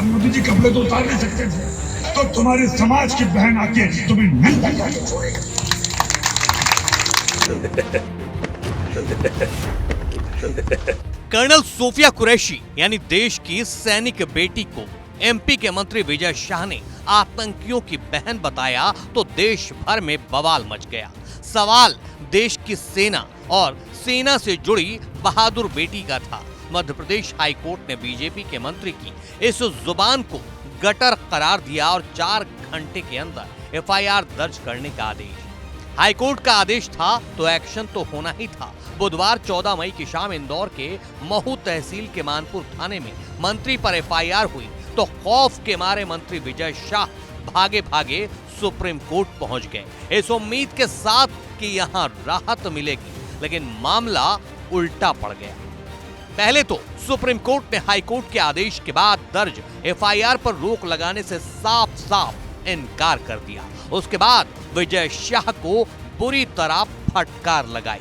मोदी जी कपड़े तो उतार नहीं सकते थे, तो तुम्हारे समाज की बहन आके तुम्हें नंगा करके छोड़ेगा। कर्नल सोफिया कुरैशी यानी देश की सैनिक बेटी को एमपी के मंत्री विजय शाह ने आतंकियों की बहन बताया तो देश भर में बवाल मच गया। सवाल देश की सेना और सेना से जुड़ी बहादुर बेटी का था। मध्य प्रदेश हाईकोर्ट ने बीजेपी के मंत्री की इस जुबान को गटर करार दिया और 4 घंटे के अंदर एफआईआर दर्ज करने का आदेश। हाईकोर्ट का आदेश था तो एक्शन तो होना ही था। बुधवार 14 मई की शाम इंदौर के महू तहसील के मानपुर थाने में मंत्री पर एफआईआर हुई तो खौफ के मारे मंत्री विजय शाह भागे भागे सुप्रीम कोर्ट पहुंच गए इस उम्मीद के साथ कि यहां राहत मिलेगी, लेकिन मामला उल्टा पड़ गया। पहले तो सुप्रीम कोर्ट ने हाईकोर्ट के आदेश के बाद दर्ज एफआईआर पर रोक लगाने से साफ साफ इनकार कर दिया। उसके बाद विजय शाह को बुरी तरह फटकार लगाई।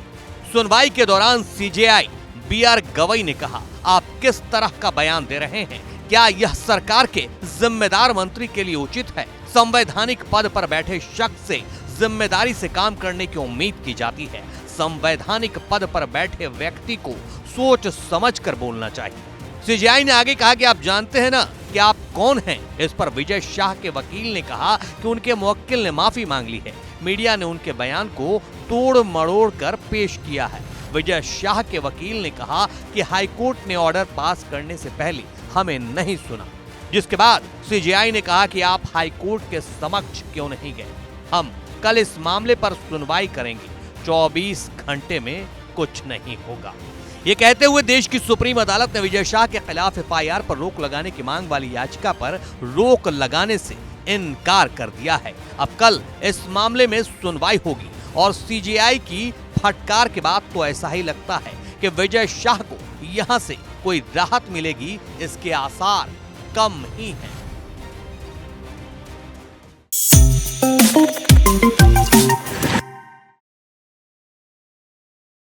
सुनवाई के दौरान सीजेआई बीआर गवई ने कहा, आप किस तरह का बयान दे रहे हैं? क्या यह सरकार के जिम्मेदार मंत्री के लिए उचित है? संवैधानिक पद पर बैठे शख्स से जिम्मेदारी से काम करने की उम्मीद की जाती है। संवैधानिक पद पर बैठे व्यक्ति को सोच समझकर बोलना चाहिए। सीजेआई ने आगे कहा कि आप जानते हैं ना कि आप कौन हैं? इस पर विजय शाह के वकील ने कहा कि उनके मुवक्किल ने माफी मांग ली है। मीडिया ने उनके बयान को तोड़ मरोड़ कर पेश किया है। विजय शाह के वकील ने कहा कि हाईकोर्ट ने ऑर्डर पास करने से पहले हमें नहीं सुना, जिसके बाद सीजेआई ने कहा कि आप हाईकोर्ट के समक्ष क्यों नहीं गए? हम कल इस मामले पर सुनवाई करेंगे। 24 घंटे में कुछ नहीं होगा। ये कहते हुए देश की सुप्रीम अदालत ने विजय शाह के खिलाफ एफआईआर पर रोक लगाने की मांग वाली याचिका पर रोक लगाने से इनकार कर दिया है। अब कल इस मामले में सुनवाई होगी और सीजेआई की फटकार के बाद तो ऐसा ही लगता है कि विजय शाह को यहां से कोई राहत मिलेगी, इसके आसार कम ही हैं।